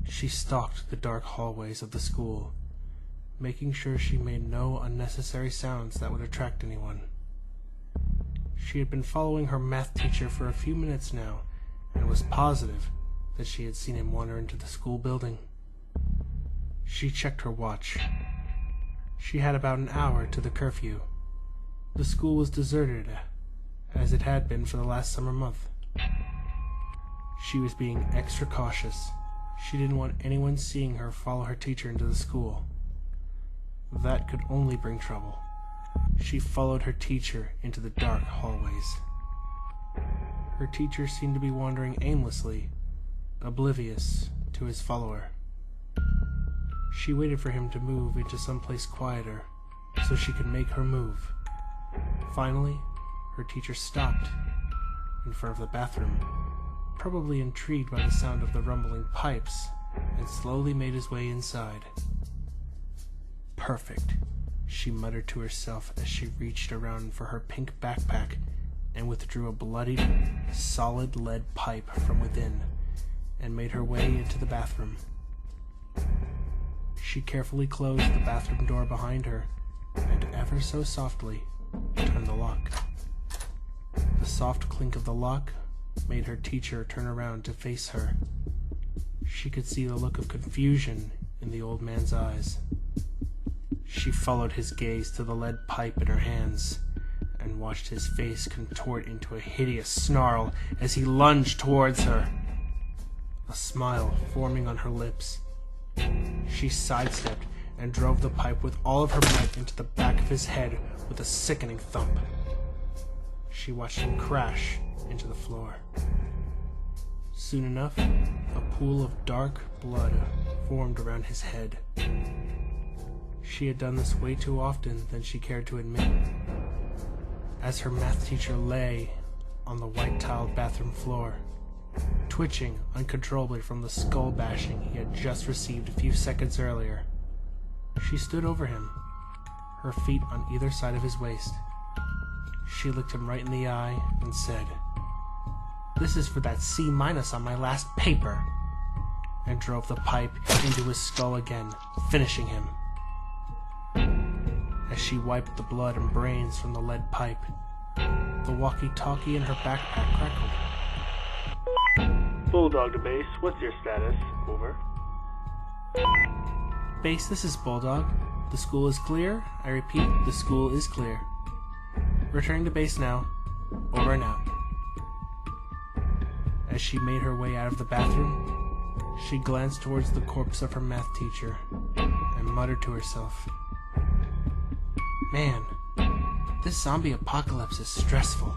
She stalked the dark hallways of the school, making sure she made no unnecessary sounds that would attract anyone. She had been following her math teacher for a few minutes now, and was positive that she had seen him wander into the school building. She checked her watch. She had about an hour to the curfew. The school was deserted, as it had been for the last summer month. She was being extra cautious. She didn't want anyone seeing her follow her teacher into the school. That could only bring trouble. She followed her teacher into the dark hallways. Her teacher seemed to be wandering aimlessly, oblivious to his follower. She waited for him to move into someplace quieter so she could make her move. Finally, her teacher stopped in front of the bathroom, probably intrigued by the sound of the rumbling pipes, and slowly made his way inside. Perfect, she muttered to herself as she reached around for her pink backpack and withdrew a bloodied, solid lead pipe from within and made her way into the bathroom. She carefully closed the bathroom door behind her and ever so softly turned the lock. The soft clink of the lock made her teacher turn around to face her. She could see the look of confusion in the old man's eyes. She followed his gaze to the lead pipe in her hands and watched his face contort into a hideous snarl as he lunged towards her, a smile forming on her lips. She sidestepped and drove the pipe with all of her might into the back of his head with a sickening thump. She watched him crash into the floor. Soon enough, a pool of dark blood formed around his head. She had done this way too often than she cared to admit. As her math teacher lay on the white-tiled bathroom floor, twitching uncontrollably from the skull bashing he had just received a few seconds earlier, she stood over him, her feet on either side of his waist. She looked him right in the eye and said, "This is for that C- on my last paper," and drove the pipe into his skull again, finishing him. As she wiped the blood and brains from the lead pipe, the walkie-talkie in her backpack crackled. Bulldog to base, what's your status? Over. Base, this is Bulldog. The school is clear. I repeat, the school is clear. Returning to base now. Over and out. As she made her way out of the bathroom, she glanced towards the corpse of her math teacher and muttered to herself, "Man, this zombie apocalypse is stressful."